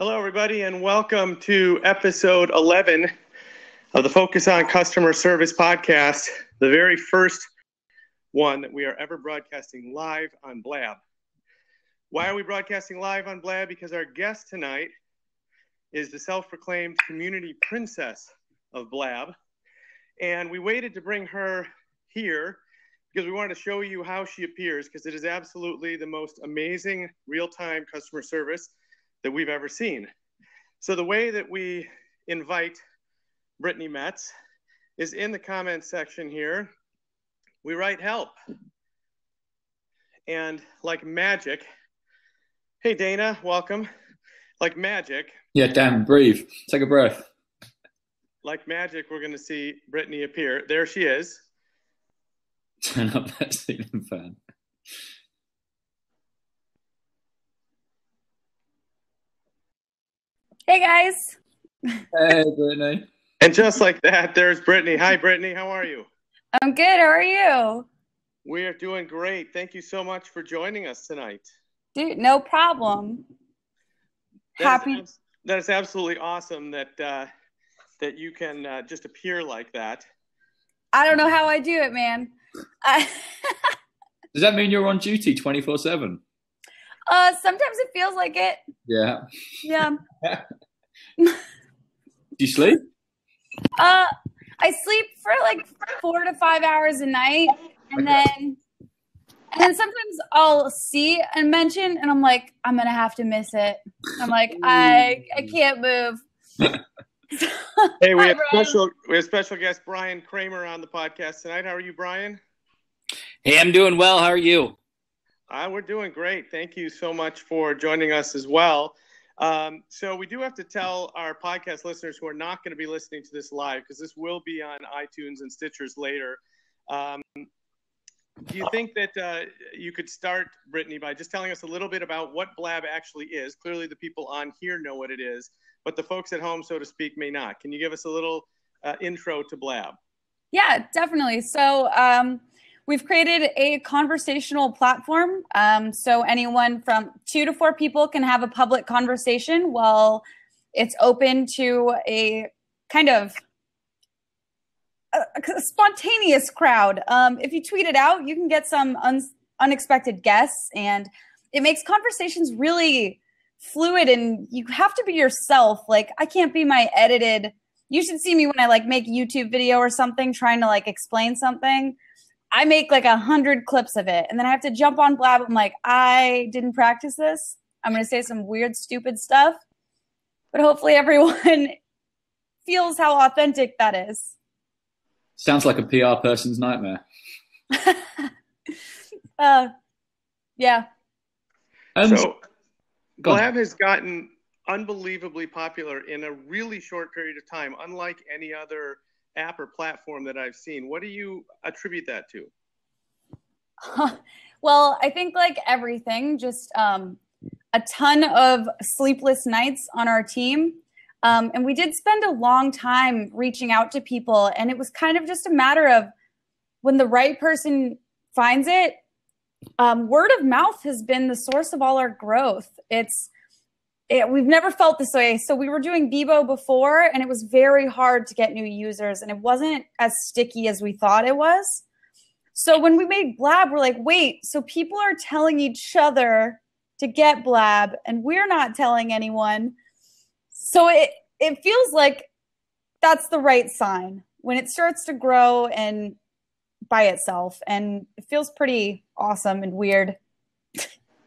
Hello, everybody, and welcome to episode 11 of the Focus on Customer Service podcast, the very first one that we are ever broadcasting live on Blab. Why are we broadcasting live on Blab? Because our guest tonight is the self-proclaimed community princess of Blab, and we waited to bring her here because we wanted to show you how she appears, because it is absolutely the most amazing real-time customer service that we've ever seen. So the way that we invite Brittany Metz is in the comments section here. We write help. And like magic, hey Dana, welcome. Like magic. Yeah, Dan, breathe. Take a breath. Like magic, we're gonna see Brittany appear. There she is. Turn up that ceiling fan. Hey guys. Hey Brittany. And just like that, there's Brittany. Hi Brittany, how are you? I'm good, how are you? We are doing great. Thank you so much for joining us tonight. Dude, no problem. That is absolutely awesome that that you can just appear like that. I don't know how I do it, man. Does that mean you're on duty 24/7? Sometimes it feels like it. Yeah. Yeah. Do you sleep? I sleep for like 4 to 5 hours a night, and then sometimes I'll see and mention, and I'm like, I'm gonna have to miss it. I'm like, I can't move. Hey, we have special guest Brian Kramer on the podcast tonight. How are you, Brian? Hey, I'm doing well. How are you? We're doing great. Thank you so much for joining us as well. So we do have to tell our podcast listeners who are not going to be listening to this live, because this will be on iTunes and Stitchers later. Do you think that you could start, Brittany, by just telling us a little bit about what Blab actually is? Clearly the people on here know what it is, but the folks at home, so to speak, may not. Can you give us a little intro to Blab? Yeah, definitely. So we've created a conversational platform. So anyone from 2 to 4 people can have a public conversation. Well, it's open to a kind of a spontaneous crowd. If you tweet it out, you can get some unexpected guests, and it makes conversations really fluid, and you have to be yourself. Like, I can't be my edited. You should see me when I like make a YouTube video or something trying to like explain something. I make like 100 clips of it, and then I have to jump on Blab. I'm like, I didn't practice this. I'm going to say some weird, stupid stuff, but hopefully everyone feels how authentic that is. Sounds like a PR person's nightmare. Yeah. So Blab has gotten unbelievably popular in a really short period of time, unlike any other app or platform that I've seen. What do you attribute that to? Well, I think like everything, just a ton of sleepless nights on our team. And we did spend a long time reaching out to people, and it was kind of just a matter of when the right person finds it. Word of mouth has been the source of all our growth. We've never felt this way. So we were doing Bebo before, and it was very hard to get new users, and it wasn't as sticky as we thought it was. So when we made Blab, we're like, wait, so people are telling each other to get Blab, and we're not telling anyone. So it feels like that's the right sign when it starts to grow and by itself, and it feels pretty awesome and weird.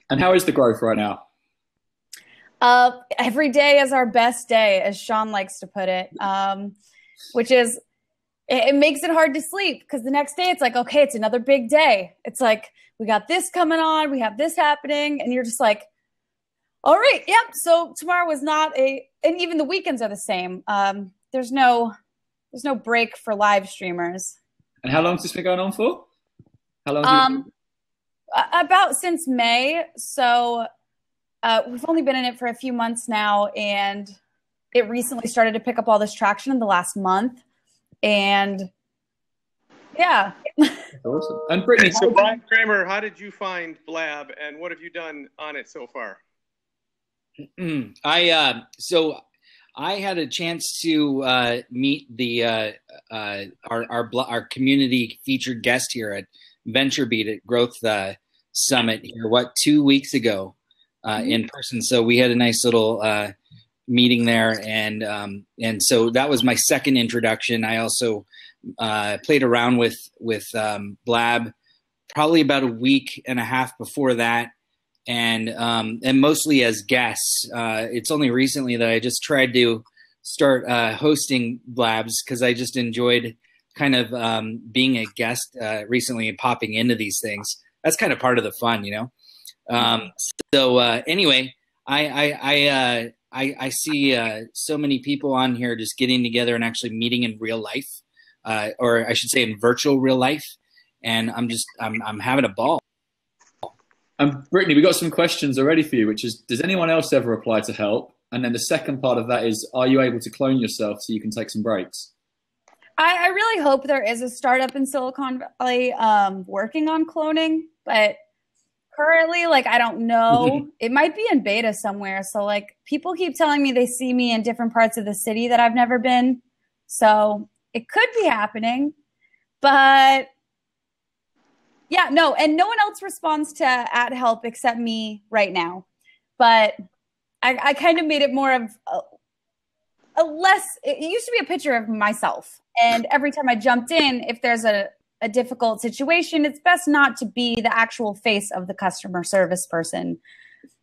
And how is the growth right now? Every day is our best day, as Sean likes to put it, which is, it makes it hard to sleep, because the next day it's like, okay, it's another big day. It's like, we got this coming on, we have this happening, and you're just like, all right, yep. So tomorrow was not and even the weekends are the same. There's no break for live streamers. And how long has this been going on for? How long? About since May. So we've only been in it for a few months now, and it recently started to pick up all this traction in the last month. And yeah. Awesome. And Brittany, so Brian Kramer, how did you find Blab, and what have you done on it so far? So I had a chance to meet our community featured guest here at VentureBeat at Growth Summit here, 2 weeks ago in person. So we had a nice little meeting there, and so that was my second introduction. I also played around with Blab probably about a week and a half before that. And mostly as guests. It's only recently that I just tried to start hosting Blabs because I just enjoyed kind of being a guest recently and popping into these things. That's kind of part of the fun, you know. Anyway, I see so many people on here just getting together and actually meeting in real life, or I should say in virtual real life, and I'm having a ball. Brittany, we got some questions already for you, which is, does anyone else ever apply to help? And then the second part of that is, are you able to clone yourself so you can take some breaks? I really hope there is a startup in Silicon Valley working on cloning, but currently, I don't know. It might be in beta somewhere. So, people keep telling me they see me in different parts of the city that I've never been. So it could be happening, but yeah, no, and no one else responds to @help except me right now. But I kind of made it more of a less, it used to be a picture of myself. And every time I jumped in, if there's a difficult situation, it's best not to be the actual face of the customer service person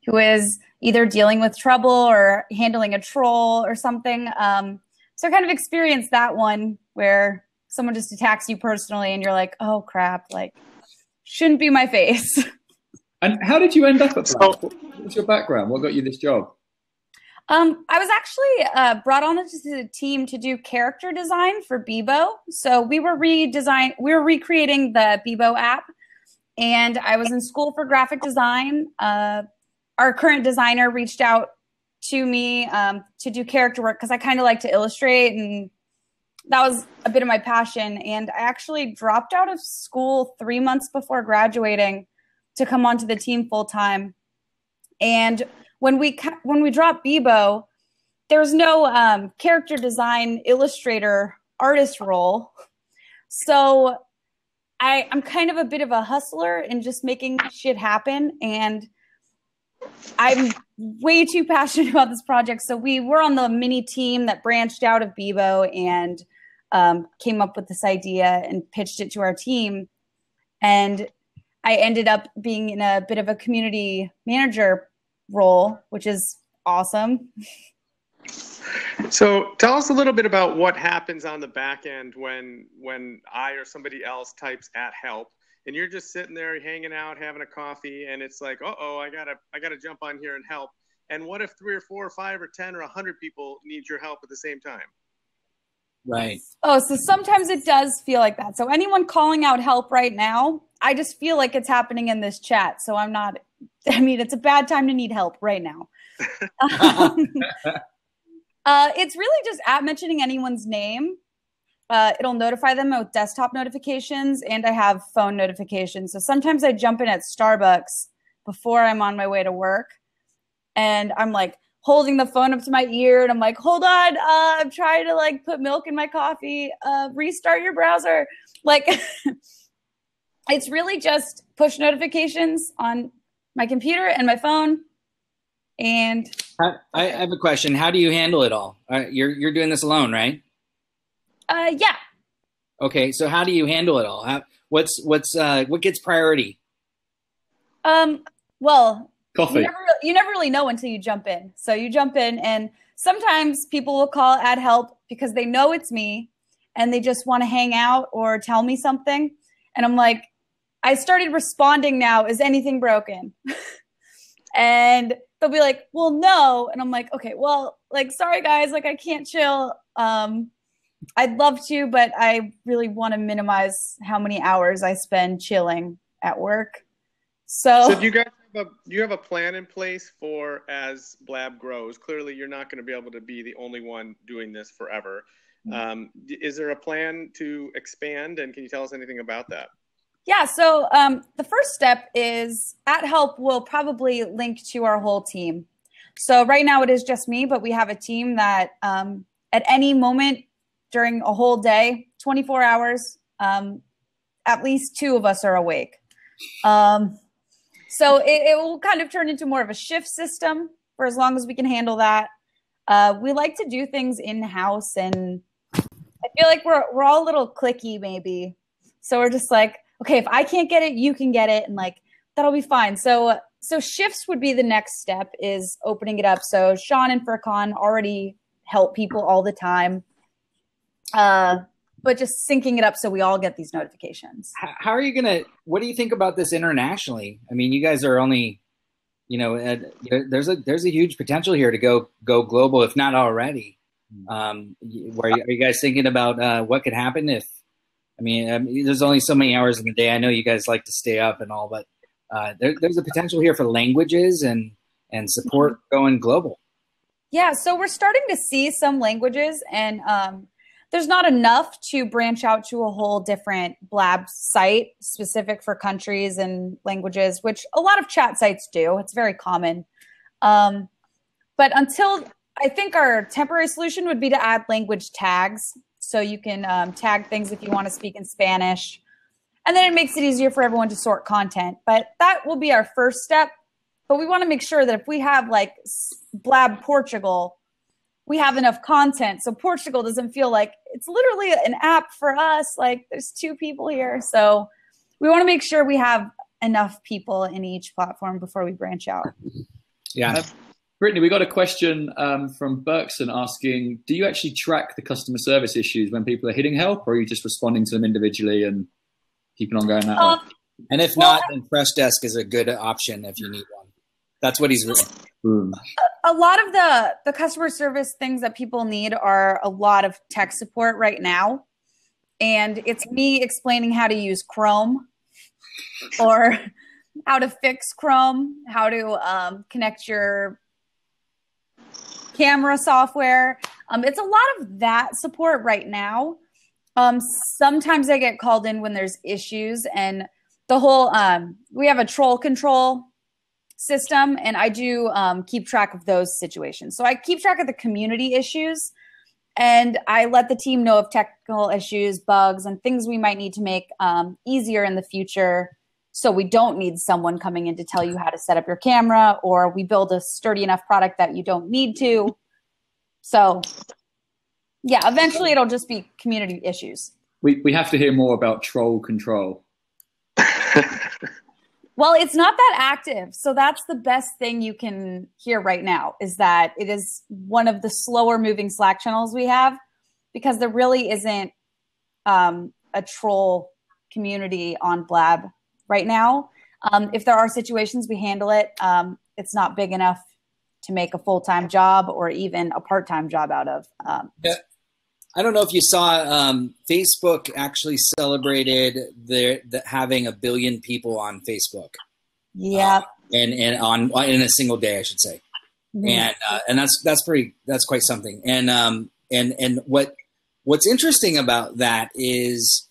who is either dealing with trouble or handling a troll or something. So I kind of experienced that one where someone just attacks you personally and you're like, oh crap, shouldn't be my face. And how did you end up at Blab? What's your background? What got you this job? I was actually brought on to the team to do character design for Bebo. So we were recreating the Bebo app, and I was in school for graphic design. Our current designer reached out to me to do character work because I kind of like to illustrate, and that was a bit of my passion. And I actually dropped out of school 3 months before graduating to come onto the team full time. And when we dropped Bebo, there was no character design illustrator artist role. So I'm kind of a bit of a hustler in just making shit happen. And I'm way too passionate about this project. So we were on the mini team that branched out of Bebo and came up with this idea and pitched it to our team. And I ended up being in a bit of a community manager role, which is awesome. So tell us a little bit about what happens on the back end when I or somebody else types @help and you're just sitting there hanging out, having a coffee, and it's like, uh-oh, I gotta jump on here and help. And what if 3 or 4 or 5 or 10 or 100 people need your help at the same time? Right. Oh, so sometimes it does feel like that. So anyone calling out help right now, I just feel like it's happening in this chat. So it's a bad time to need help right now. It's really just mentioning anyone's name. It'll notify them with desktop notifications, and I have phone notifications. So sometimes I jump in at Starbucks before I'm on my way to work, and I'm holding the phone up to my ear, and I'm like, hold on, I'm trying to put milk in my coffee, restart your browser. It's really just push notifications on my computer and my phone. And I have a question. How do you handle it all? You're doing this alone, right? Yeah. Okay, so how do you handle it all? What gets priority? Well, coffee. You never really know until you jump in. So you jump in, and sometimes people will call @help because they know it's me and they just want to hang out or tell me something. And I'm like, I started responding now. Is anything broken? And they'll be like, well, no. And I'm like, okay, well, sorry guys, I can't chill. I'd love to, but I really want to minimize how many hours I spend chilling at work. So do you guys have a plan in place for as Blab grows? Clearly, you're not going to be able to be the only one doing this forever. Is there a plan to expand, and can you tell us anything about that? Yeah, so the first step is @help will probably link to our whole team. So right now it is just me, but we have a team that at any moment during a whole day, 24 hours, at least 2 of us are awake. So it will kind of turn into more of a shift system for as long as we can handle that. We like to do things in-house, and I feel like we're all a little cliquey maybe. So we're just like, okay, if I can't get it, you can get it, and like that'll be fine. So shifts would be the next step, is opening it up. So Sean and Furkan already help people all the time, but just syncing it up so we all get these notifications. How are you gonna? What do you think about this internationally? I mean, you guys are only, there's a huge potential here to go global, if not already. Are you guys thinking about what could happen if? I mean, there's only so many hours in the day. I know you guys like to stay up and all, but there's a potential here for languages and support going global. Yeah, so we're starting to see some languages, and there's not enough to branch out to a whole different Blab site specific for countries and languages, which a lot of chat sites do. It's very common. But until, I think our temporary solution would be to add language tags. So you can tag things if you want to speak in Spanish. And then it makes it easier for everyone to sort content. But that will be our first step. But we want to make sure that if we have like Blab Portugal, we have enough content. So Portugal doesn't feel like it's literally an app for us. Like there's 2 people here. So we want to make sure we have enough people in each platform before we branch out. Yeah. Brittany, we got a question from Berkson asking, do you actually track the customer service issues when people are hitting help, or are you just responding to them individually and keeping on going that way? And if not, then Freshdesk is a good option if you need one. That's what he's written. A lot of the customer service things that people need are a lot of tech support right now. And it's me explaining how to use Chrome, or how to fix Chrome, how to connect your camera software. It's a lot of that support right now. Sometimes I get called in when there's issues, and the whole we have a troll control system, and I do keep track of those situations. So I keep track of the community issues, and I let the team know of technical issues, bugs, and things we might need to make easier in the future, so we don't need someone coming in to tell you how to set up your camera, or we build a sturdy enough product that you don't need to. So yeah, eventually it'll just be community issues. We have to hear more about troll control. Well, it's not that active. So that's the best thing you can hear right now, is that it is one of the slower moving Slack channels we have, because there really isn't a troll community on Blab right now. If there are situations, we handle it. It's not big enough to make a full-time job or even a part-time job out of. Yeah. I don't know if you saw, Facebook actually celebrated having 1 billion people on Facebook. Yeah. And in a single day, I should say. Mm-hmm. And that's quite something. And what's interesting about that is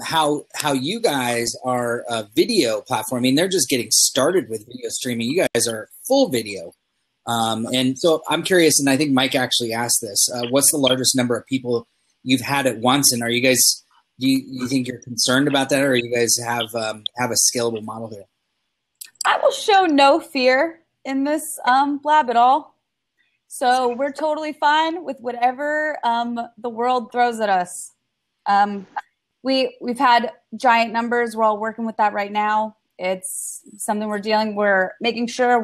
how you guys are a video platform. I mean, they're just getting started with video streaming. You guys are full video. And so I'm curious, and I think Mike actually asked this, what's the largest number of people you've had at once? And are you guys, do you think you're concerned about that, or you guys have a scalable model here? I will show no fear in this Blab at all. So we're totally fine with whatever the world throws at us. We've had giant numbers. We're all working with that right now. It's something we're making sure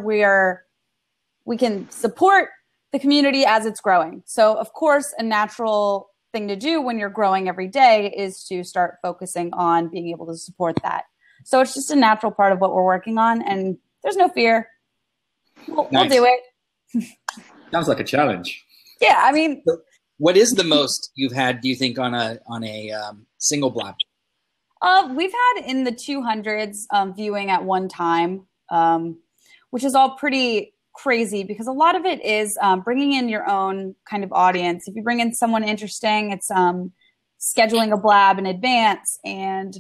we can support the community as it's growing. So of course, a natural thing to do when you're growing every day is to start focusing on being able to support that. So it's just a natural part of what we're working on, and there's no fear. We'll do it. Sounds like a challenge. Yeah, I mean, so what is the most you've had, do you think, on a single Blab? We've had in the 200s viewing at one time, which is all pretty crazy, because a lot of it is bringing in your own kind of audience. If you bring in someone interesting, it's scheduling a Blab in advance and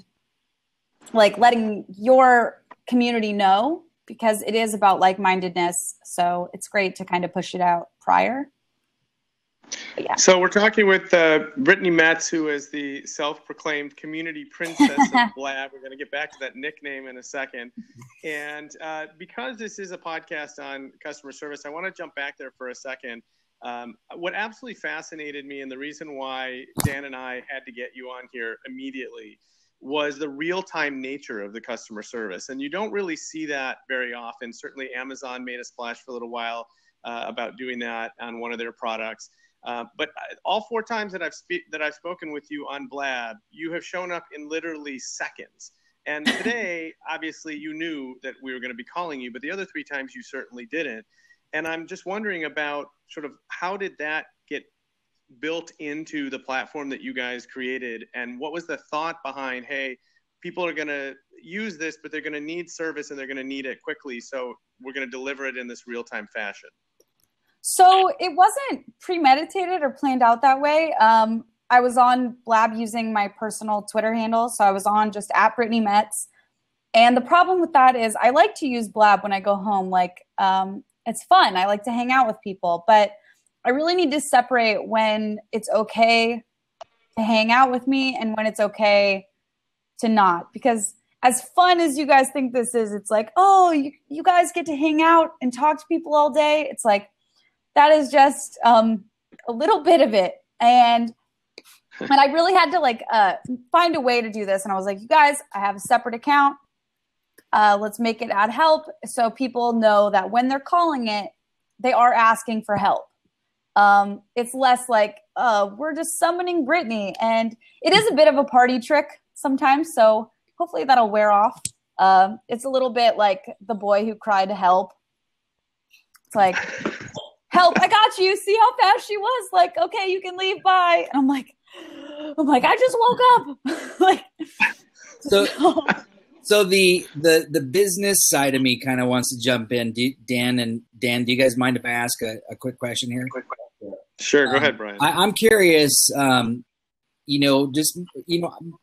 like letting your community know because it is about like-mindedness. So it's great to kind of push it out prior. Yeah. So we're talking with Brittany Metz, who is the self-proclaimed community princess of Blab. We're going to get back to that nickname in a second. And because this is a podcast on customer service, I want to jump back there for a second. What absolutely fascinated me, and the reason why Dan and I had to get you on here immediately, was the real-time nature of the customer service. And you don't really see that very often. Certainly Amazon made a splash for a little while about doing that on one of their products. But all 4 times that I've spoken with you on Blab, you have shown up in literally seconds. And today, obviously, you knew that we were going to be calling you, but the other 3 times you certainly didn't. And I'm just wondering about sort of how did that get built into the platform that you guys created, and what was the thought behind, hey, people are going to use this, but they're going to need service and they're going to need it quickly, so we're going to deliver it in this real-time fashion? So it wasn't premeditated or planned out that way. I was on Blab using my personal Twitter handle. So I was on just at Brittany Metz. And the problem with that is I like to use Blab when I go home. Like, it's fun. I like to hang out with people. But I really need to separate when it's okay to hang out with me and when it's okay to not. Because as fun as you guys think this is, it's like, oh, you guys get to hang out and talk to people all day. It's like, that is just a little bit of it. And I really had to find a way to do this. And I was like, you guys, I have a separate account. Let's make it add help so people know that when they're calling it, they are asking for help. It's less like, we're just summoning Brittany. And it is a bit of a party trick sometimes. So hopefully that'll wear off. It's a little bit like the boy who cried to help. It's like, help, I got you. See how fast she was? Like, okay, you can leave, bye. And I'm like, I just woke up. So the business side of me kind of wants to jump in. Dan, do you guys mind if I ask a quick question here? Sure, go ahead, Brian. I'm curious,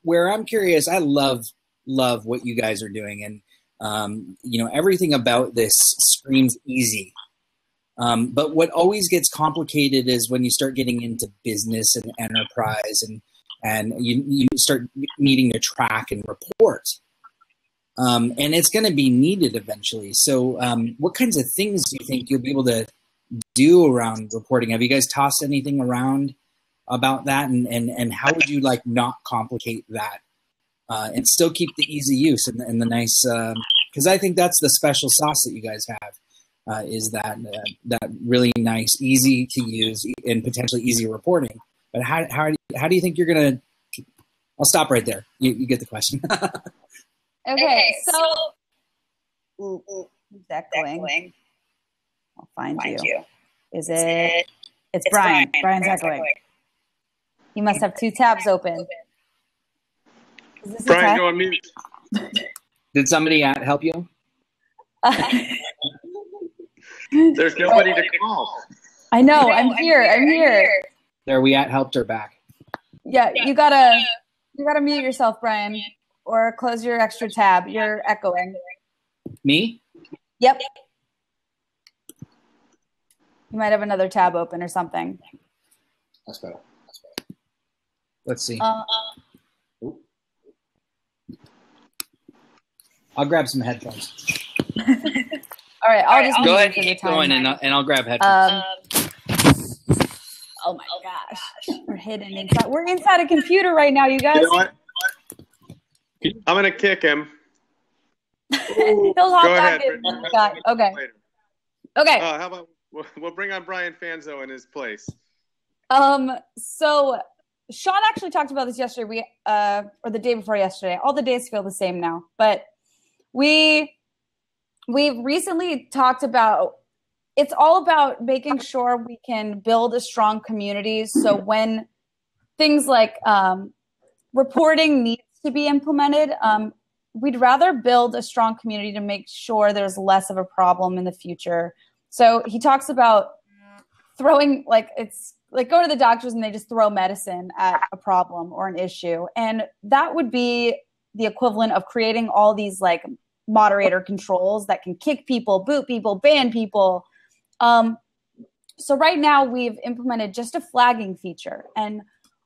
where I'm curious, I love what you guys are doing. And, everything about this screams easy. But what always gets complicated is when you start getting into business and enterprise and you start needing to track and report. And it's going to be needed eventually. So what kinds of things do you think you'll be able to do around reporting? Have you guys tossed anything around about that? And how would you not complicate that and still keep the easy use and the nice, because I think that's the special sauce that you guys have. Is that really nice, easy to use, and potentially easy reporting? But how do you think you're gonna? I'll stop right there. You get the question. Okay, so who's echoing? I'll find you. Is it? It's Brian. Brian's echoing. You must have 2 tabs open. Is this Brian, go on mute. Did somebody help you? There's nobody to call. I know. I'm here. There, we helped her back. Yeah, you gotta mute yourself, Brian, or close your extra tab. You're echoing. Me? Yep. You might have another tab open or something. That's better. Let's see. I'll grab some headphones. All right, I'll just go ahead, keep going, and I'll grab headphones. Oh my gosh, we're hidden inside. We're inside a computer right now, you guys. You know what? I'm gonna kick him. He'll hop back in. Okay. Okay. How about we'll bring on Brian Fanzo in his place. So Sean actually talked about this yesterday. Or the day before yesterday. All the days feel the same now, but we've recently talked about, it's all about making sure we can build a strong community. So when things like reporting needs to be implemented, we'd rather build a strong community to make sure there's less of a problem in the future. So he talks about throwing, it's like go to the doctors and they just throw medicine at a problem or an issue. And that would be the equivalent of creating all these moderator controls that can kick people, boot people, ban people. So right now we've implemented just a flagging feature, and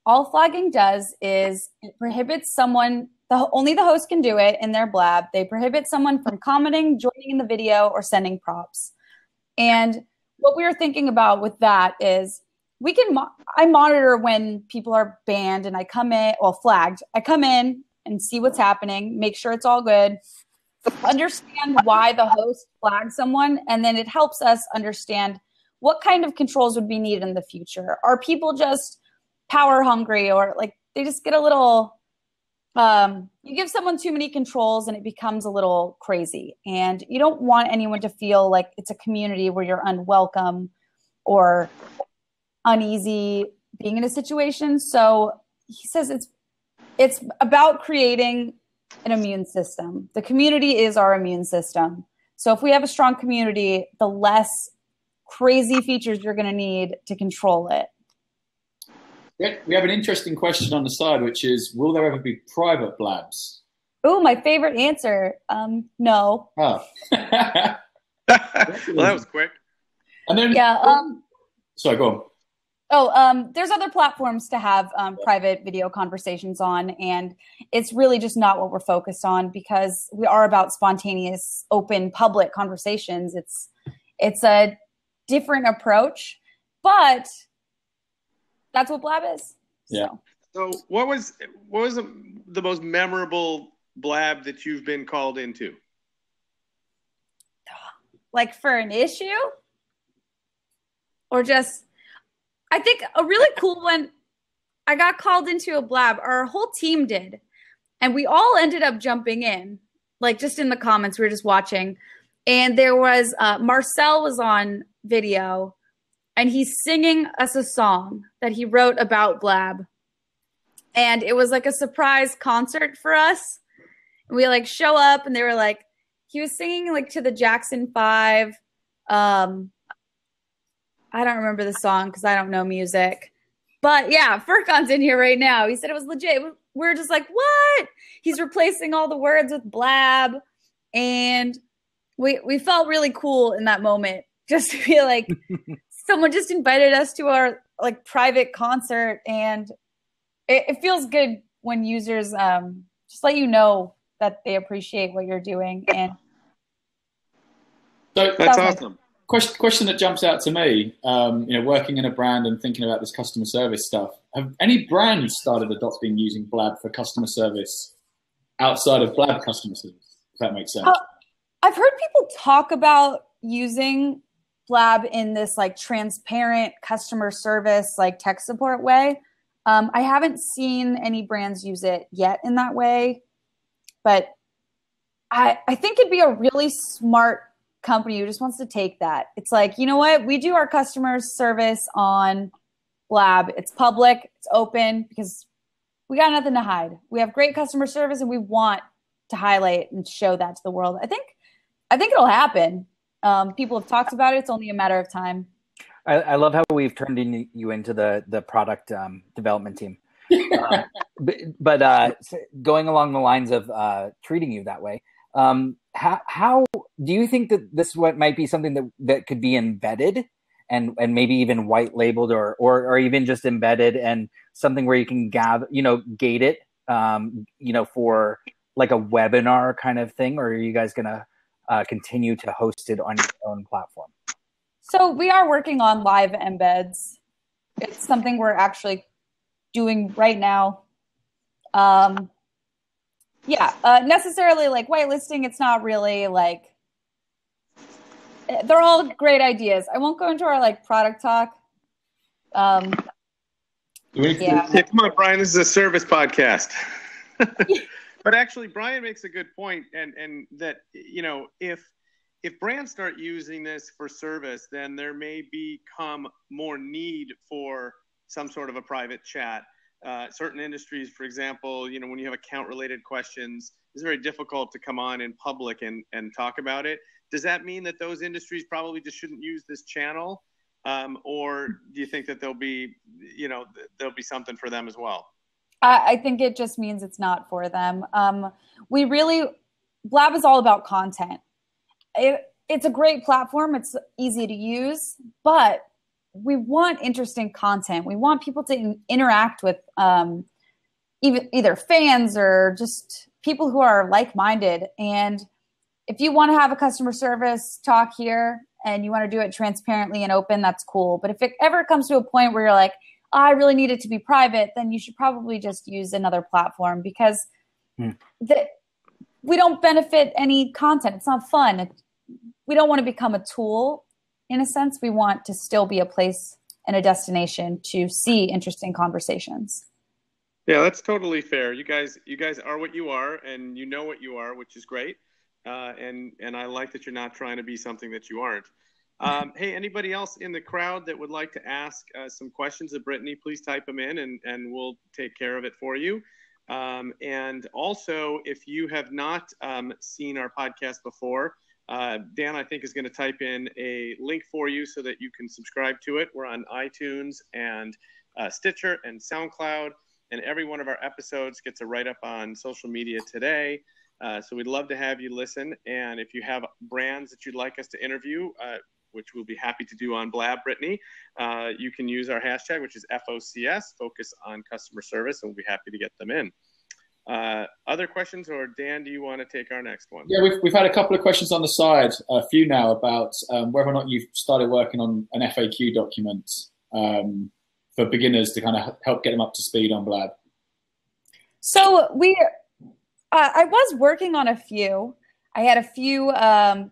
all flagging does is it prohibits someone, only the host can do it in their Blab. They prohibit someone from commenting, joining in the video, or sending props. And what we were thinking about with that is I monitor when people are banned and I come in, flagged. I come in and see what's happening, make sure it's all good, understand why the host flagged someone, and then it helps us understand what kind of controls would be needed in the future. Are people just power hungry, or like they just get a little, you give someone too many controls and it becomes a little crazy, and you don't want anyone to feel like it's a community where you're unwelcome or uneasy being in a situation. So he says it's about creating an immune system. The community is our immune system. So if we have a strong community, the less crazy features you're going to need to control it. We have an interesting question on the side, which is, will there ever be private Blabs? Oh, my favorite answer. No. Oh. Well, that was quick. And then, sorry, go on. There's other platforms to have private video conversations on, and it's really just not what we're focused on, because we are about spontaneous, open, public conversations. It's a different approach, but that's what Blab is. Yeah. So what was the most memorable Blab that you've been called into? Like for an issue? Or just... I think a really cool one, I got called into a Blab. Our whole team did. And we all ended up jumping in, like just in the comments. We were just watching. And there was, Marcel was on video, and he's singing us a song that he wrote about Blab. And it was like a surprise concert for us. And we like show up, and they were like, he was singing like to the Jackson 5, I don't remember the song because I don't know music. But yeah, Furkan's in here right now. He said it was legit. We're just like, what? He's replacing all the words with Blab. And we felt really cool in that moment. Just to be like, someone just invited us to our like private concert. And it feels good when users just let you know that they appreciate what you're doing. And that's awesome. Question that jumps out to me, working in a brand and thinking about this customer service stuff. Have any brands started adopting using Blab for customer service outside of Blab customer service? If that makes sense. I've heard people talk about using Blab in this like transparent customer service, like tech support way. I haven't seen any brands use it yet in that way, but I think it'd be a really smart company who just wants to take that. It's like, you know what? We do our customer service on Blab. It's public. It's open because we got nothing to hide. We have great customer service, and we want to highlight and show that to the world. I think it'll happen. People have talked about it. It's only a matter of time. I love how we've turned you into the product development team. But going along the lines of treating you that way, how do you think that this might be something that could be embedded and maybe even white labeled or even just embedded, and something where you can gate it, for like a webinar kind of thing? Or are you guys going to continue to host it on your own platform? So we are working on live embeds. It's something we're actually doing right now. Necessarily like whitelisting, it's not really like, they're all great ideas. I won't go into our like product talk. Yeah, come on, Brian, this is a service podcast. But actually, Brian makes a good point, and that, if brands start using this for service, then there may become more need for some sort of a private chat. Certain industries, for example, when you have account-related questions, it's very difficult to come on in public and talk about it. Does that mean that those industries probably just shouldn't use this channel? Or do you think that there'll be something for them as well? I think it just means it's not for them. We really Blab is all about content. It's a great platform. It's easy to use, but we want interesting content. We want people to interact with either fans or just people who are like-minded. And if you want to have a customer service talk here and you want to do it transparently and open, that's cool. But if it ever comes to a point where you're like, oh, I really need it to be private, then you should probably just use another platform, because we don't benefit any content. It's not fun. We don't want to become a tool in a sense. We want to still be a place and a destination to see interesting conversations. Yeah, that's totally fair. You guys are what you are, and you know what you are, which is great. And I like that you're not trying to be something that you aren't. Hey, anybody else in the crowd that would like to ask some questions of Brittany, please type them in, and we'll take care of it for you. And also, if you have not seen our podcast before, Dan, I think, is going to type in a link for you so that you can subscribe to it. We're on iTunes and Stitcher and SoundCloud, and every one of our episodes gets a write-up on social media today. So we'd love to have you listen. And if you have brands that you'd like us to interview, which we'll be happy to do on Blab, Brittany, you can use our hashtag, which is FOCS, Focus on Customer Service, and we'll be happy to get them in. Other questions, or Dan, do you want to take our next one? Yeah, we've had a couple of questions on the side, a few now, about whether or not you've started working on an FAQ document for beginners to kind of help get them up to speed on Blab. So I was working on a few. I had a few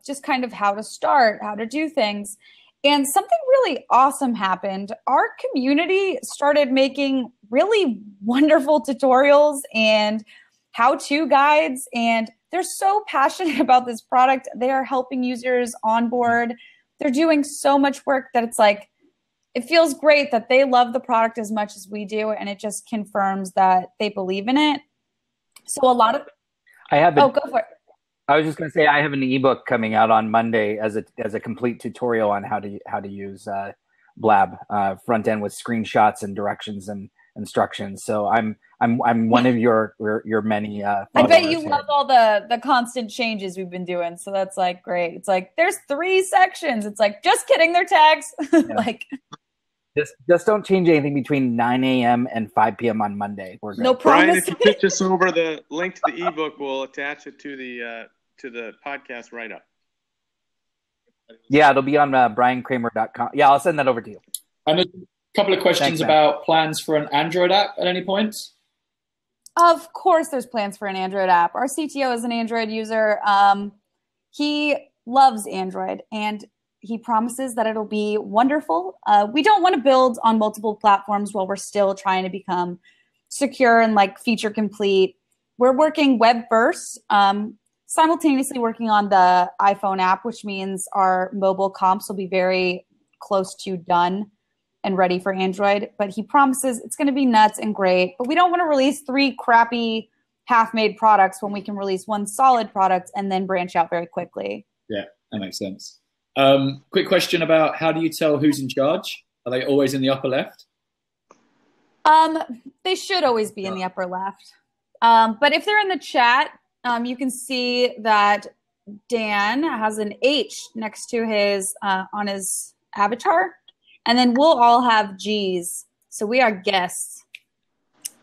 just kind of how to start, how to do things. And something really awesome happened. Our community started making really wonderful tutorials and how-to guides. And they're so passionate about this product. They are helping users onboard. They're doing so much work that it's like, it feels great that they love the product as much as we do. And it just confirms that they believe in it. So a lot of... go for it. I was just going to say, I have an ebook coming out on Monday as a complete tutorial on how to use Blab front end with screenshots and directions and instructions. So I'm one of your many. I bet you love all the constant changes we've been doing. So that's like great. It's like there's 3 sections. It's like, just kidding, they're tags. Yeah. Like just don't change anything between 9 a.m. and 5 p.m. on Monday. We're good. No problem. Brian, if you pitch us over the link to the ebook, we'll attach it to the podcast write up. Yeah, it'll be on briankramer.com. Yeah, I'll send that over to you. And a couple of questions about plans for an Android app at any point. Of course, there's plans for an Android app. Our CTO is an Android user. He loves Android, and he promises that it'll be wonderful. We don't want to build on multiple platforms while we're still trying to become secure and like feature complete. We're working web first, simultaneously working on the iPhone app, which means our mobile comps will be very close to done and ready for Android. But he promises it's going to be nuts and great. But we don't want to release 3 crappy half-made products when we can release 1 solid product and then branch out very quickly. Yeah, that makes sense. Quick question about how do you tell who's in charge? Are they always in the upper left? They should always be in the upper left. But if they're in the chat, you can see that Dan has an H next to his on his avatar, and then we'll all have G's. So we are guests.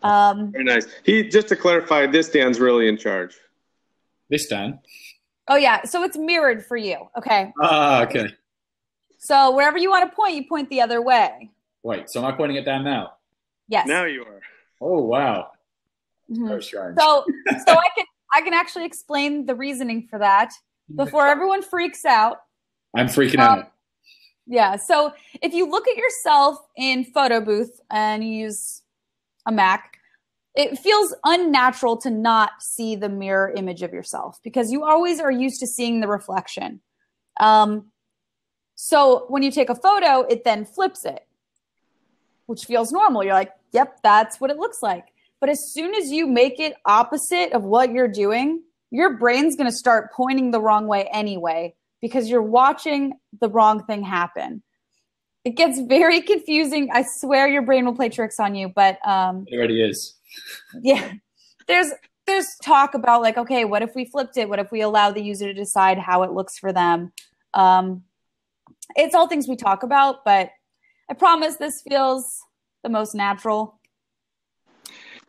Very nice. Just to clarify, this Dan's really in charge. This Dan? Oh yeah. So it's mirrored for you. Okay. Okay. So wherever you want to point, you point the other way. Wait. So am I pointing it down now? Yes. Now you are. Oh wow. Mm-hmm. Very strange. So I can actually explain the reasoning for that before everyone freaks out. I'm freaking out. Yeah. So if you look at yourself in photo booth and you use a Mac, it feels unnatural to not see the mirror image of yourself because you always are used to seeing the reflection. So when you take a photo, it then flips it, which feels normal. You're like, yep, that's what it looks like. But as soon as you make it opposite of what you're doing, your brain's going to start pointing the wrong way anyway, because you're watching the wrong thing happen. It gets very confusing. I swear your brain will play tricks on you, but it already is. Yeah. There's there's talk about like, okay, what if we flipped it? What if we allow the user to decide how it looks for them? It's all things we talk about, but I promise this feels the most natural.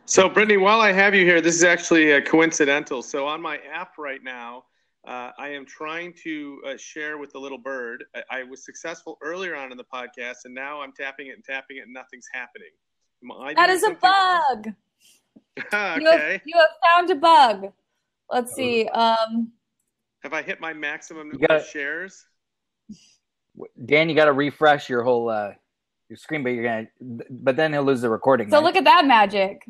So, Brittany, while I have you here, this is actually coincidental. So on my app right now, I am trying to share with the little bird. I was successful earlier on in the podcast, and now I'm tapping it, and nothing's happening. That is a bug. Okay. You have found a bug. Let's see. Have I hit my maximum number of shares? Dan, you got to refresh your whole your screen, but then he'll lose the recording. So right? Look at that magic.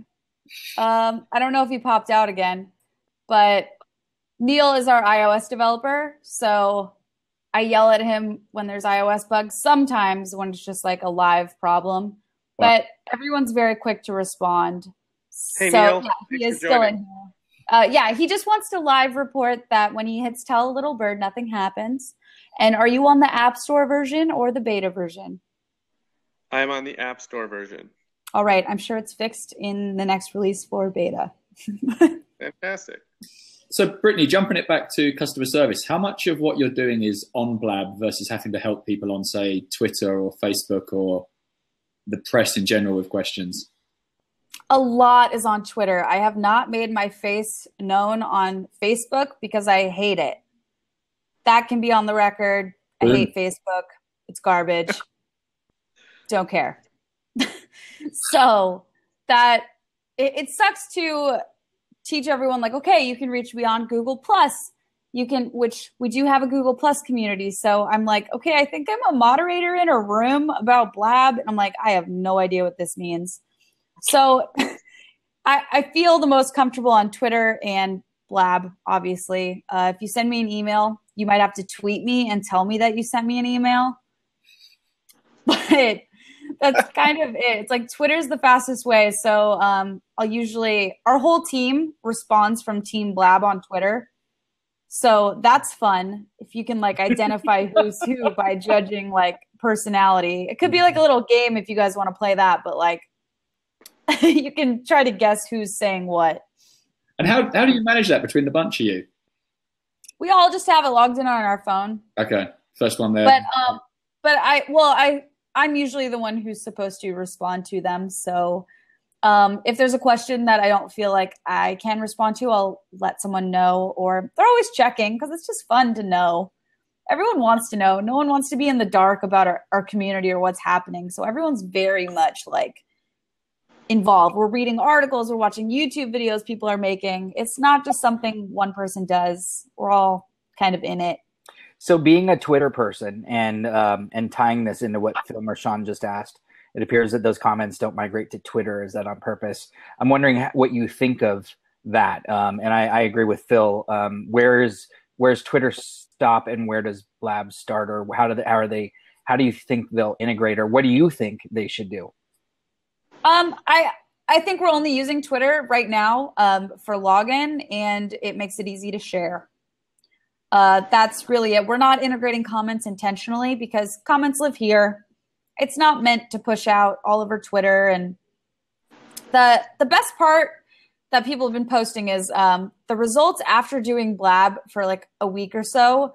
I don't know if he popped out again, but Neil is our iOS developer, so I yell at him when there's iOS bugs, sometimes when it's just like a live problem, but everyone's very quick to respond. Hey, Neil. Yeah, he is still in here. He just wants to live report that when he hits tell a little bird, nothing happens. And are you on the App Store version or the beta version? I'm on the App Store version. All right. I'm sure it's fixed in the next release for beta. Fantastic. So, Brittany, jumping it back to customer service, how much of what you're doing is on Blab versus having to help people on, say, Twitter or Facebook or the press in general with questions? A lot is on Twitter. I have not made my face known on Facebook because I hate it. That can be on the record. I hate Facebook. It's garbage. Don't care. So that it sucks to teach everyone like, okay, you can reach me on Google Plus. You can, which we do have a Google Plus community. So I'm like, okay, I think I'm a moderator in a room about Blab. And I'm like, I have no idea what this means. So I feel the most comfortable on Twitter and Blab, obviously. If you send me an email, you might have to tweet me and tell me that you sent me an email. But that's kind of it. It's like Twitter's the fastest way. So our whole team responds from Team Blab on Twitter. So that's fun. If you can like identify who's who by judging like personality. It could be like a little game if you guys want to play that, but like you can try to guess who's saying what. And how do you manage that between the bunch of you? We all just have it logged in on our phone. Okay. First one there. But I'm usually the one who's supposed to respond to them. So if there's a question that I don't feel like I can respond to, I'll let someone know. Or they're always checking because it's just fun to know. Everyone wants to know. No one wants to be in the dark about our community or what's happening. So everyone's very much like involved. We're reading articles. We're watching YouTube videos people are making. It's not just something one person does. We're all kind of in it. So being a Twitter person and tying this into what Phil Mershon just asked, it appears that those comments don't migrate to Twitter. Is that on purpose? I'm wondering what you think of that. And I agree with Phil. Where's Twitter stop and where does Blab start, or how do you think they'll integrate, or what do you think they should do? I think we're only using Twitter right now for login, and it makes it easy to share. That's really it. We're not integrating comments intentionally because comments live here. It's not meant to push out all over Twitter. And the best part that people have been posting is the results after doing Blab for like a week or so.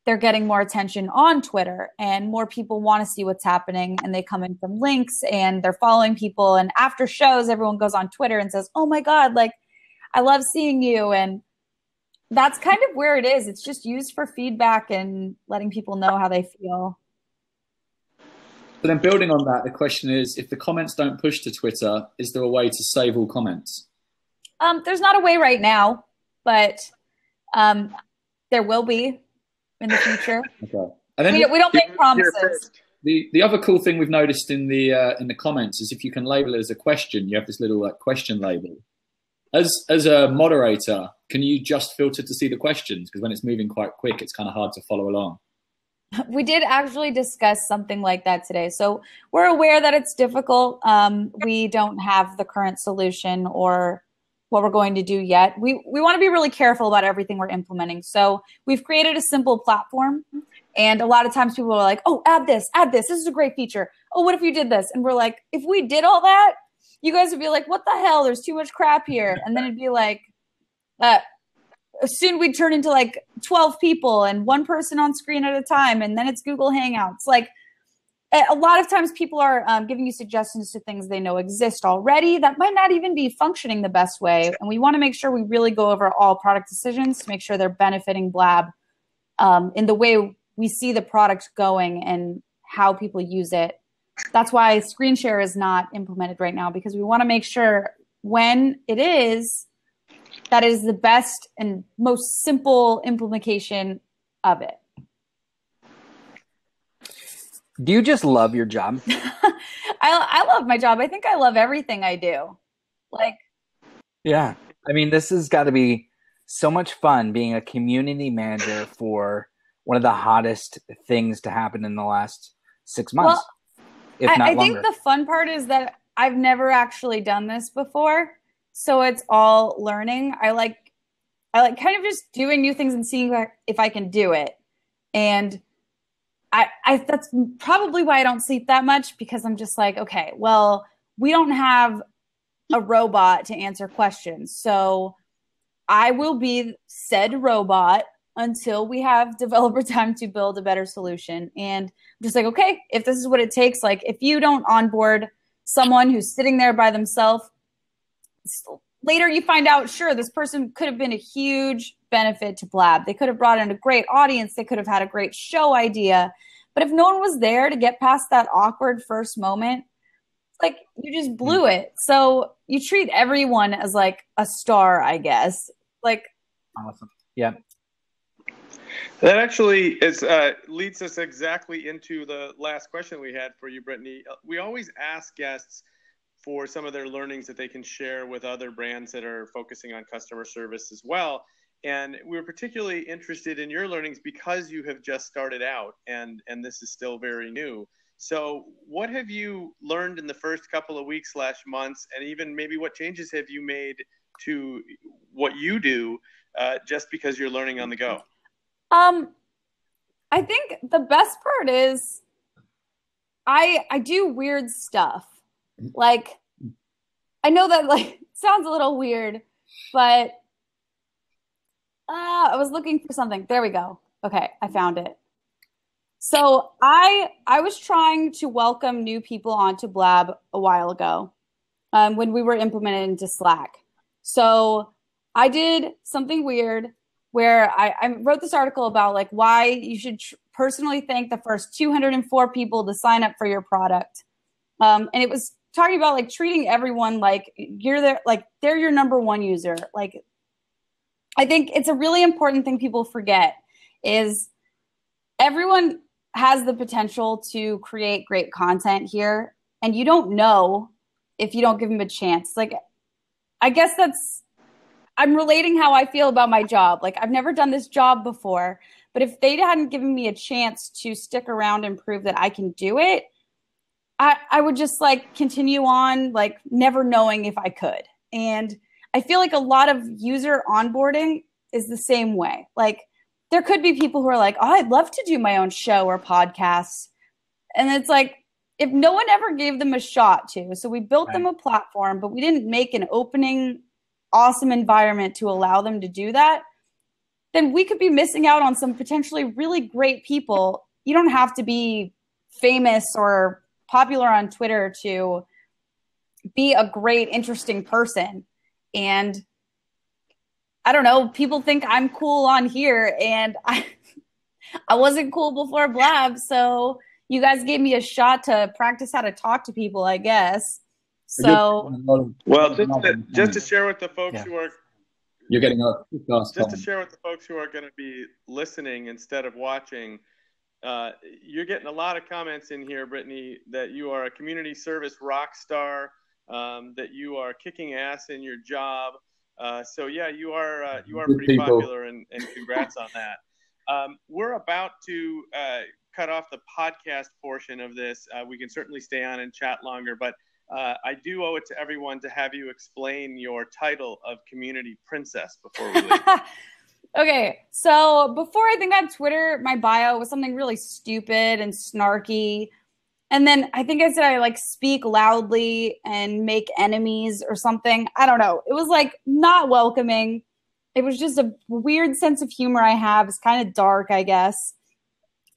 They're getting more attention on Twitter and more people want to see what's happening, and they come in from links and they're following people. And after shows, everyone goes on Twitter and says, oh my God, like I love seeing you. And that's kind of where it is. It's just used for feedback and letting people know how they feel. But then building on that, the question is, if the comments don't push to Twitter, is there a way to save all comments? There's not a way right now, but there will be in the future. Okay. And then we don't make promises. The other cool thing we've noticed in the comments is if you can label it as a question, you have this little question label. As a moderator, can you just filter to see the questions? Because when it's moving quite quick, it's kind of hard to follow along. We did actually discuss something like that today. So we're aware that it's difficult. We don't have the current solution or what we're going to do yet. We want to be really careful about everything we're implementing. So we've created a simple platform. And a lot of times people are like, oh, add this. This is a great feature. Oh, what if you did this? And we're like, if we did all that, you guys would be like, what the hell? There's too much crap here. And then it'd be like, soon we'd turn into like 12 people and one person on screen at a time. And then it's Google Hangouts. Like a lot of times people are giving you suggestions to things they know exist already that might not even be functioning the best way. And we want to make sure we really go over all product decisions to make sure they're benefiting Blab in the way we see the product going and how people use it. That's why screen share is not implemented right now, because we want to make sure when it is, that is the best and most simple implementation of it. Do you just love your job? I love my job. I think I love everything I do. Like, yeah. I mean, this has got to be so much fun being a community manager for one of the hottest things to happen in the last 6 months. Well, if not I longer. think the fun part is that I've never actually done this before. So it's all learning. I like kind of just doing new things and seeing if I can do it. And I that's probably why I don't sleep that much, because I'm just like, okay, well, we don't have a robot to answer questions. So I will be said robot until we have developer time to build a better solution. And I'm just like, okay, if this is what it takes, like if you don't onboard someone who's sitting there by themselves, later you find out, sure, this person could have been a huge benefit to Blab. They could have brought in a great audience. They could have had a great show idea. But if no one was there to get past that awkward first moment, like you just blew it. So you treat everyone as like a star, I guess. Like, awesome. Yeah. That actually is leads us exactly into the last question we had for you, Brittany. We always ask guests for some of their learnings that they can share with other brands that are focusing on customer service as well. And we're particularly interested in your learnings because you have just started out and this is still very new. So what have you learned in the first couple of weeks / months, and even maybe what changes have you made to what you do just because you're learning on the go? I think the best part is I do weird stuff. Like, I know that like sounds a little weird, but I was looking for something. There we go. Okay, I found it. So I was trying to welcome new people onto Blab a while ago when we were implemented into Slack. So I did something weird where I wrote this article about like why you should personally thank the first 204 people to sign up for your product. And it was talking about like treating everyone like you're there, like they're your number one user. Like, I think it's a really important thing people forget is everyone has the potential to create great content here, and you don't know if you don't give them a chance. Like, I guess I'm relating how I feel about my job. Like, I've never done this job before, but if they hadn't given me a chance to stick around and prove that I can do it, I would just like continue on, like never knowing if I could. And I feel like a lot of user onboarding is the same way. Like, there could be people who are like, oh, I'd love to do my own show or podcast. And it's like, if no one ever gave them a shot to, so we built them a platform, but we didn't make an opening, awesome environment to allow them to do that, then we could be missing out on some potentially really great people. You don't have to be famous or popular on Twitter to be a great, interesting person. And I don't know, people think I'm cool on here, and I wasn't cool before Blab, so you guys gave me a shot to practice how to talk to people, I guess. So, well, just to share with the folks who are you're getting up. Just to share with the folks who are going to be listening instead of watching, you're getting a lot of comments in here, Brittany, that you are a community service rock star, that you are kicking ass in your job. So yeah, you are pretty popular, and congrats on that. We're about to cut off the podcast portion of this. We can certainly stay on and chat longer, but I do owe it to everyone to have you explain your title of community princess before we leave. Okay, so before I think on Twitter, my bio was something really stupid and snarky. And then I think I said I like speak loudly and make enemies or something. I don't know. It was like not welcoming. it was just a weird sense of humor I have. It's kind of dark, I guess,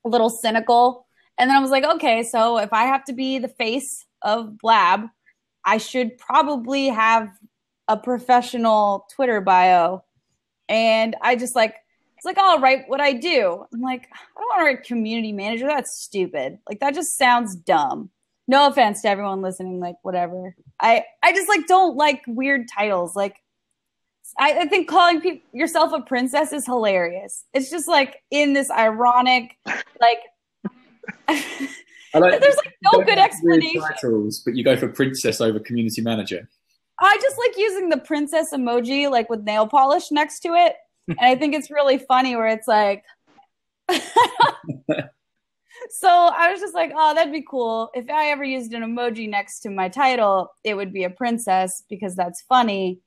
a little cynical. And then I was like, okay, so if I have to be the face of Blab, I should probably have a professional Twitter bio. And I just like, it's like, I'll write what I do. I'm like, I don't want to write community manager. That's stupid. Like, that just sounds dumb. No offense to everyone listening, like, whatever. I just, like, don't like weird titles. Like, I think calling yourself a princess is hilarious. It's just, like, in this ironic, like, there's, like, no good explanation. Titles, but you go for princess over community manager. I just like using the princess emoji, like, with nail polish next to it. And I think it's really funny where it's like, so I was just like, oh, that'd be cool. If I ever used an emoji next to my title, it would be a princess because that's funny.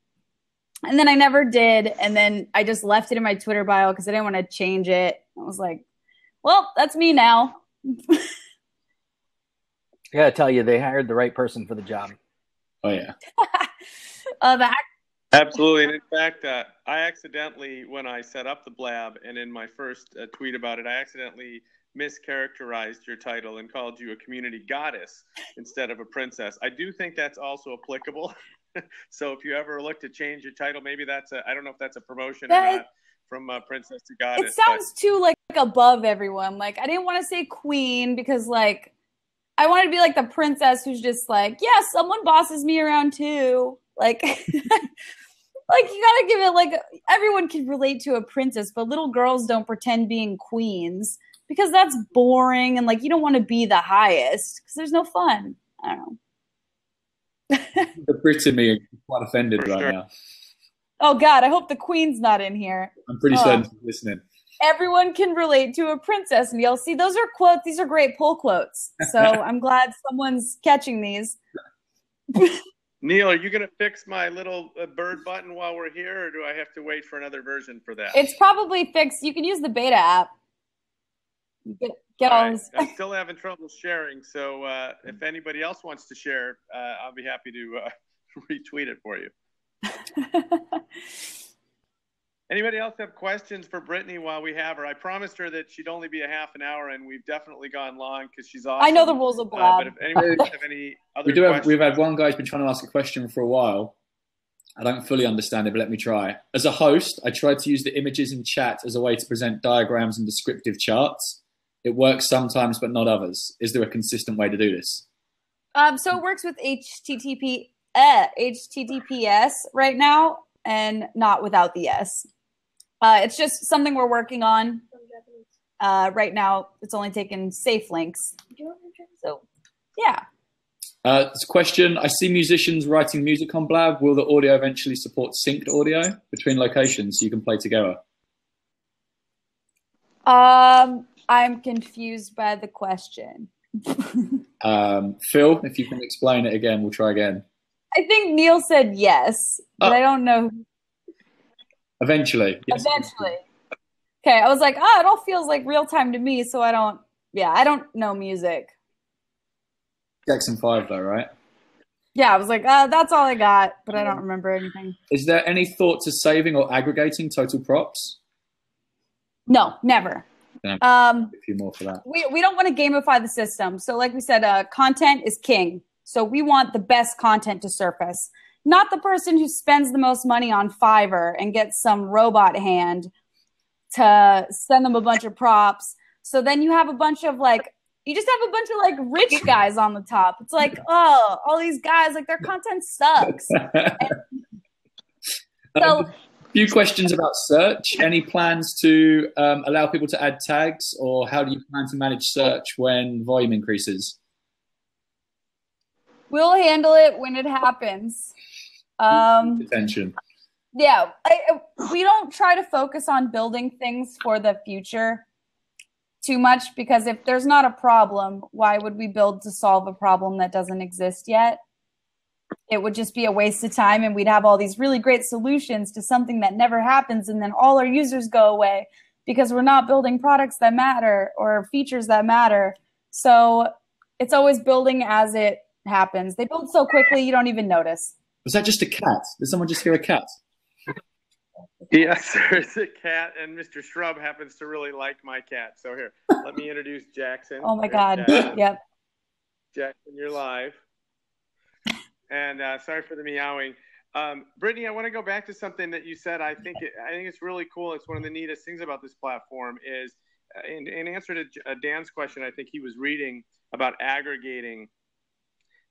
And then I never did. And then I just left it in my Twitter bio because I didn't want to change it. I was like, well, that's me now. I gotta tell you, they hired the right person for the job. Oh, yeah. Absolutely. And in fact, I accidentally, when I set up the Blab and in my first tweet about it, I accidentally mischaracterized your title and called you a community goddess instead of a princess. I do think that's also applicable. So if you ever look to change your title, maybe that's I don't know if that's a promotion or not, from princess to goddess. It sounds too like above everyone. Like, I didn't want to say queen because, like, I wanted to be like the princess who's just like, yeah, someone bosses me around too. Like, like, you gotta give it, like, everyone can relate to a princess, but little girls don't pretend being queens because that's boring and, like, you don't want to be the highest because there's no fun. I don't know. The Brits in me are quite offended For right sure. now. Oh, God, I hope the queen's not in here. I'm pretty certain she's listening. Everyone can relate to a princess, Neil. See, those are quotes. These are great pull quotes. So I'm glad someone's catching these. Neil, are you going to fix my little bird button while we're here, or do I have to wait for another version for that? It's probably fixed. You can use the beta app. Get all this. I'm still having trouble sharing, so if anybody else wants to share, I'll be happy to retweet it for you. Anybody else have questions for Brittany while we have her? I promised her that she'd only be a half an hour, and we've definitely gone long because she's awesome. I know the rules of Blab. But if anybody have any other questions. We've had one guy who's been trying to ask a question for a while. I don't fully understand it, but let me try. As a host, I tried to use the images in chat as a way to present diagrams and descriptive charts. It works sometimes, but not others. Is there a consistent way to do this? So it works with HTTPS right now, and not without the S. It's just something we're working on. Right now, it's only taken safe links. So, yeah. This question, I see musicians writing music on Blab. Will the audio eventually support synced audio between locations so you can play together? I'm confused by the question. Phil, if you can explain it again, we'll try again. I think Neil said yes, but I don't know. Eventually. Yes. Eventually. Okay, I was like, it all feels like real time to me, so I don't know music. Jackson 5 though, right? Yeah, I was like, that's all I got, but I don't remember anything. Is there any thought to saving or aggregating total props? No, never. A few more for that. We don't want to gamify the system. So like we said, content is king. So we want the best content to surface, not the person who spends the most money on Fiverr and gets some robot hand to send them a bunch of props. So then you have a bunch of you just have a bunch of rich guys on the top. It's like, oh, all these guys, their content sucks. So few questions about search. Any plans to allow people to add tags, or how do you plan to manage search when volume increases? We'll handle it when it happens. Attention. Yeah, we don't try to focus on building things for the future too much, because if there's not a problem, why would we build to solve a problem that doesn't exist yet? It would just be a waste of time, and we'd have all these really great solutions to something that never happens, and then all our users go away because we're not building products that matter or features that matter. So it's always building as it happens. They build so quickly you don't even notice. Was that just a cat? Did someone just hear a cat? Yes, there's a cat, and Mr. Shrub happens to really like my cat. So here, let me introduce Jackson. Oh my There's God. Jackson. Yep. Jackson, you're live. And sorry for the meowing. Brittany, I want to go back to something that you said. I think it's really cool. It's one of the neatest things about this platform is, in answer to Dan's question, I think he was reading about aggregating.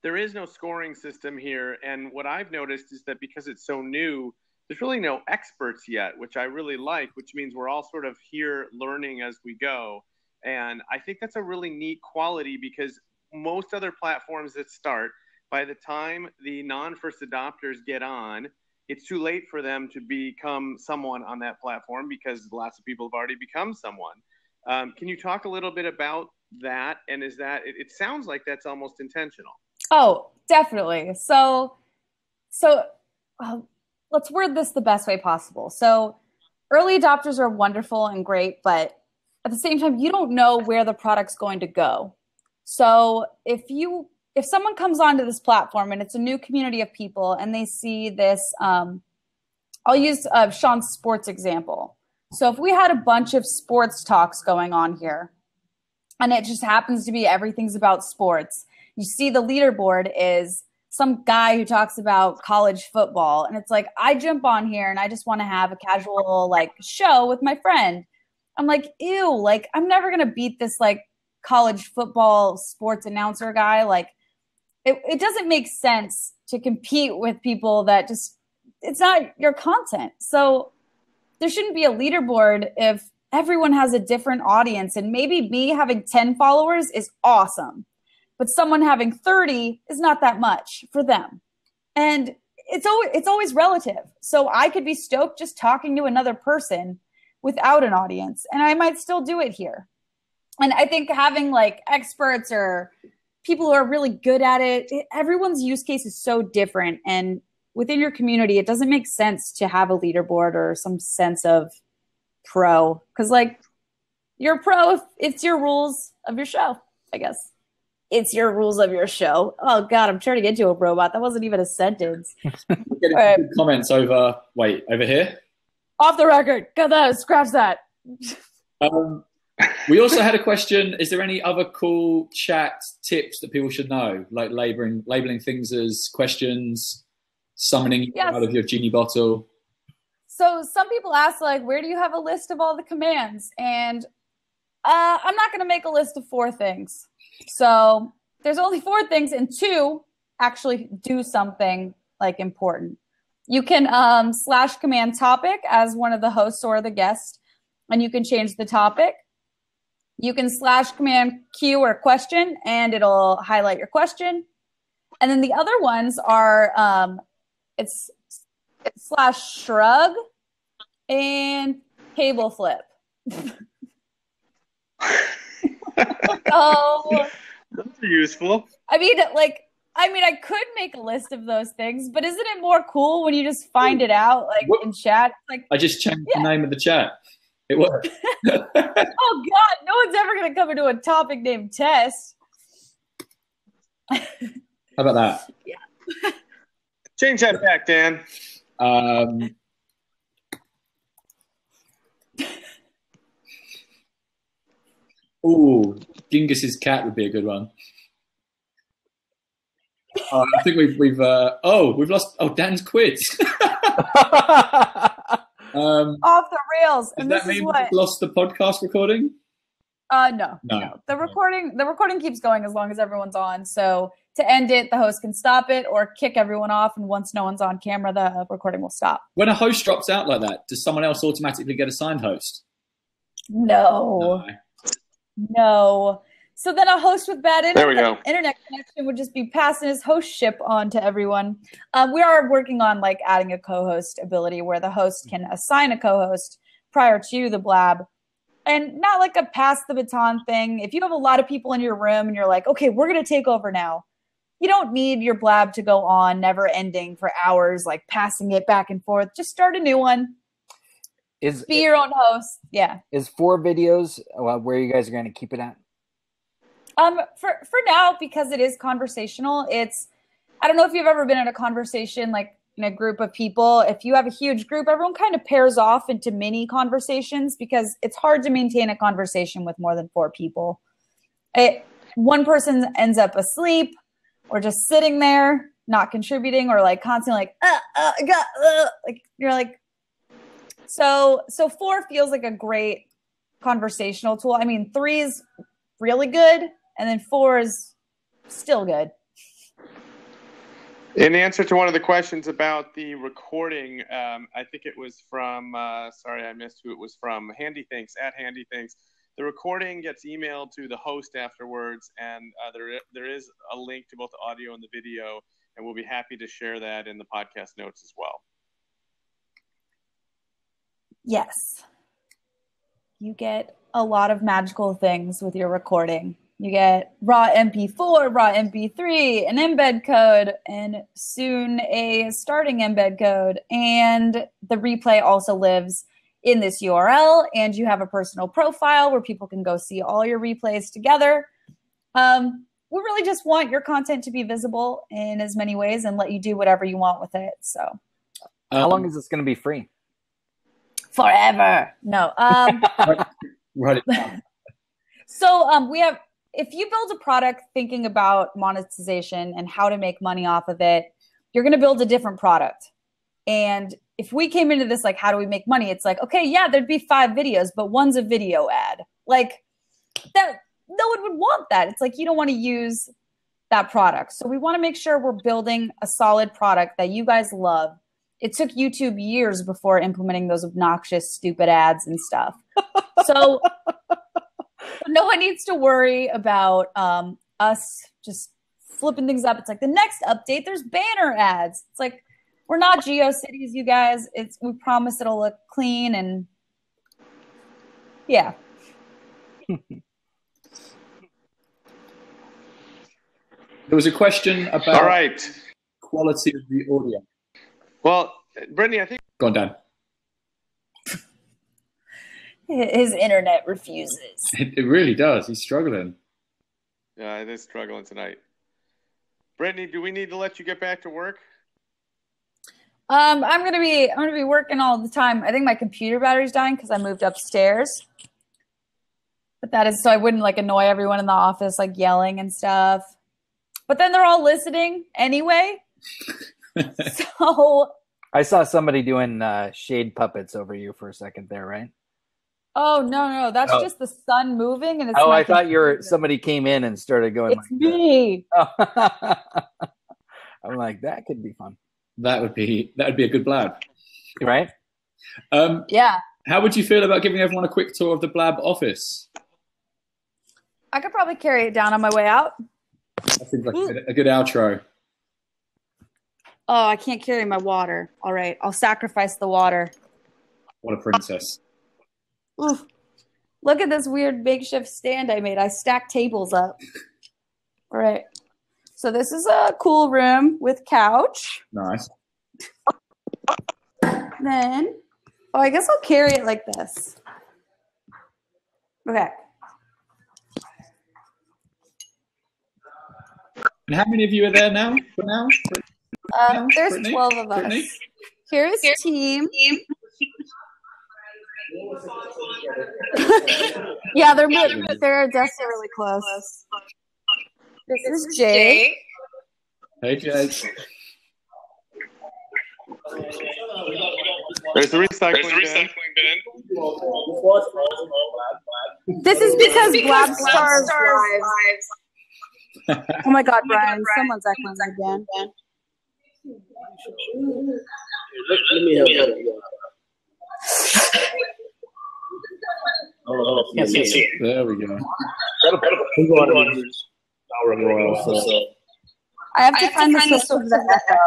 There is no scoring system here. And what I've noticed is that because it's so new, there's really no experts yet, which I really like, which means we're all sort of here learning as we go. And I think that's a really neat quality because most other platforms that start, by the time the non-first adopters get on, it's too late for them to become someone on that platform because lots of people have already become someone. Can you talk a little bit about that? And is that, it sounds like that's almost intentional. Oh, definitely. So let's word this the best way possible. So early adopters are wonderful and great, but at the same time, you don't know where the product's going to go. So if someone comes onto this platform and it's a new community of people and they see this, I'll use Sean's sports example. So if we had a bunch of sports talks going on here and it just happens to be everything's about sports, you see the leaderboard is some guy who talks about college football. And it's like, I jump on here and I just want to have a casual like show with my friend. I'm like, ew, like I'm never going to beat this like college football sports announcer guy. Like it doesn't make sense to compete with people that just, it's not your content. So there shouldn't be a leaderboard if everyone has a different audience, and maybe me having 10 followers is awesome, but someone having 30 is not that much for them. And it's always relative. So I could be stoked just talking to another person without an audience, and I might still do it here. And I think having like experts or people who are really good at it, everyone's use case is so different. And within your community, it doesn't make sense to have a leaderboard or some sense of pro. Because like you're a pro if it's your rules of your show, I guess. It's your rules of your show. Oh God, I'm turning into a robot. That wasn't even a sentence. We're getting good comments over here. Off the record. Got that. Scratch that. We also had a question. Is there any other cool chat tips that people should know? Like labeling things as questions, summoning out of your genie bottle. So some people ask, like, where do you have a list of all the commands? And I'm not going to make a list of 4 things. So there's only 4 things, and 2 actually do something like important. You can / command topic as one of the hosts or the guest, and you can change the topic. You can / command Q or question, and it'll highlight your question. And then the other ones are it's / shrug and table flip. Oh, those are useful. I mean, I could make a list of those things, but isn't it more cool when you just find it out, like in chat? Like I just changed the name of the chat. It worked. Oh God, no one's ever going to come into a topic named test. How about that? Yeah. Change that back, Dan. Ooh, Gingus's cat would be a good one. I think we've lost. Oh, Dan's quit. Off the rails. Does that mean we've lost the podcast recording? No. The recording keeps going as long as everyone's on. So to end it, the host can stop it or kick everyone off. And once no one's on camera, the recording will stop. When a host drops out like that, does someone else automatically get assigned host? No. So then a host with bad internet connection would just be passing his hostship on to everyone. We are working on like adding a co-host ability where the host can assign a co-host prior to the Blab, and not like a pass the baton thing. If you have a lot of people in your room and you're like, okay, we're going to take over now, you don't need your Blab to go on never ending for hours, like passing it back and forth. Just start a new one. Be your own host. Yeah. Is 4 videos where you guys are going to keep it at? For now, because it is conversational, I don't know if you've ever been in a conversation like in a group of people, if you have a huge group, everyone kind of pairs off into mini conversations because it's hard to maintain a conversation with more than 4 people. One person ends up asleep or just sitting there, not contributing, or like constantly like you're like, so 4 feels like a great conversational tool. I mean, 3 is really good, and then 4 is still good. In answer to one of the questions about the recording, I think it was from, sorry, I missed who it was from, HandyThinks, at HandyThinks. The recording gets emailed to the host afterwards, and there is a link to both the audio and the video, and we'll be happy to share that in the podcast notes as well. Yes. You get a lot of magical things with your recording. You get raw MP4, raw MP3, an embed code, and soon a starting embed code. And the replay also lives in this URL, and you have a personal profile where people can go see all your replays together. We really just want your content to be visible in as many ways and let you do whatever you want with it. So, how long is this going to be free? Forever. No. Right. So we have, if you build a product thinking about monetization and how to make money off of it, you're going to build a different product. And if we came into this, like, how do we make money? It's like, okay, yeah, there'd be 5 videos, but one's a video ad. Like that, no one would want that. It's like, you don't want to use that product. So we want to make sure we're building a solid product that you guys love. It took YouTube years before implementing those obnoxious, stupid ads and stuff. So no one needs to worry about us just flipping things up. It's like the next update, there's banner ads. It's like, we're not GeoCities, you guys. We promise it'll look clean and yeah. There was a question about All right. quality of the audio. Well, Brittany, I think. Go on, Dan. His internet refuses. It really does. He's struggling. Yeah, it is struggling tonight. Brittany, do we need to let you get back to work? I'm gonna be working all the time. I think my computer battery's dying because I moved upstairs. But that is so I wouldn't like annoy everyone in the office, like yelling and stuff. But then they're all listening anyway. So I saw somebody doing shade puppets over you for a second there, right? Oh no, that's just the sun moving, and it's. Oh, I thought somebody came in and started going. It's like me. Oh. I'm like, that could be fun. That would be a good Blab, right? Yeah. How would you feel about giving everyone a quick tour of the Blab office? I could probably carry it down on my way out. That seems like a good outro. Oh, I can't carry my water. All right, I'll sacrifice the water. What a princess. Oof. Look at this weird makeshift stand I made. I stacked tables up. All right. So this is a cool room with couch. Nice. Then, I guess I'll carry it like this. Okay. And how many of you are there now? For now? There's Brittany? 12 of us. Brittany? Here's team. Yeah, they're just really close. This is Jay. Hey, Jay. There's the recycling bin. This is because Blab stars lives. Oh my God, Brian! Someone's echoing again. Let me help you. Oh, can't see it. There we go. I have to find the source of the echo.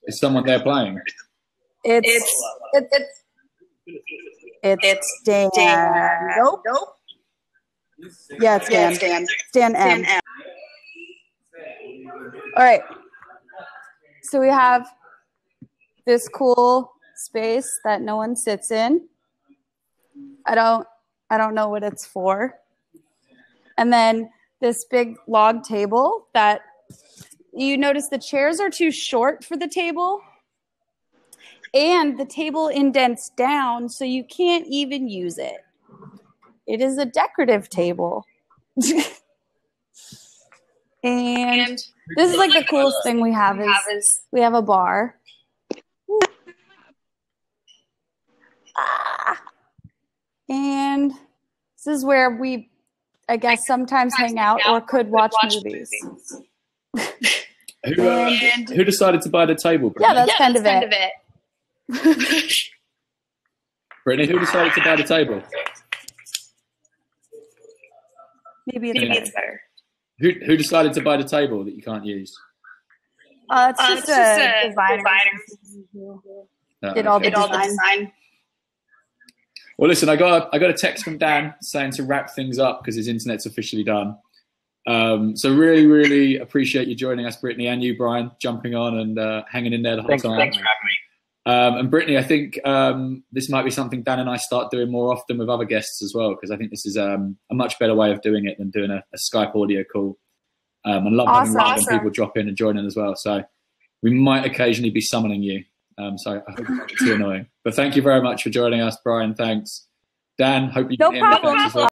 Is someone there playing? It's Dan. Nope. Yeah, it's Dan. Dan M. All right. So we have this cool space that no one sits in. I don't know what it's for. And then this big log table that you notice the chairs are too short for the table, and the table indents down, so you can't even use it. It is a decorative table. And this is like the coolest thing we have is we have a bar. And this is where we, I guess, sometimes hang out or could watch movies. Who decided to buy the table, Brittany? Yeah, that's kind of it. Brittany, who decided to buy the table? Maybe it's better. Who decided to buy the table that you can't use? It's just a designer. Did all the design. Well, listen, I got a text from Dan saying to wrap things up because his internet's officially done. So really, really appreciate you joining us, Brittany, and you, Brian, jumping on and hanging in there the whole time. Thanks for having me. And Brittany, I think this might be something Dan and I start doing more often with other guests as well, because I think this is a much better way of doing it than doing a Skype audio call. And love having random people drop in and join in as well. So we might occasionally be summoning you. So I hope it's not too annoying. But thank you very much for joining us, Brian. Thanks. Dan, hope you can hear me. Thanks as well.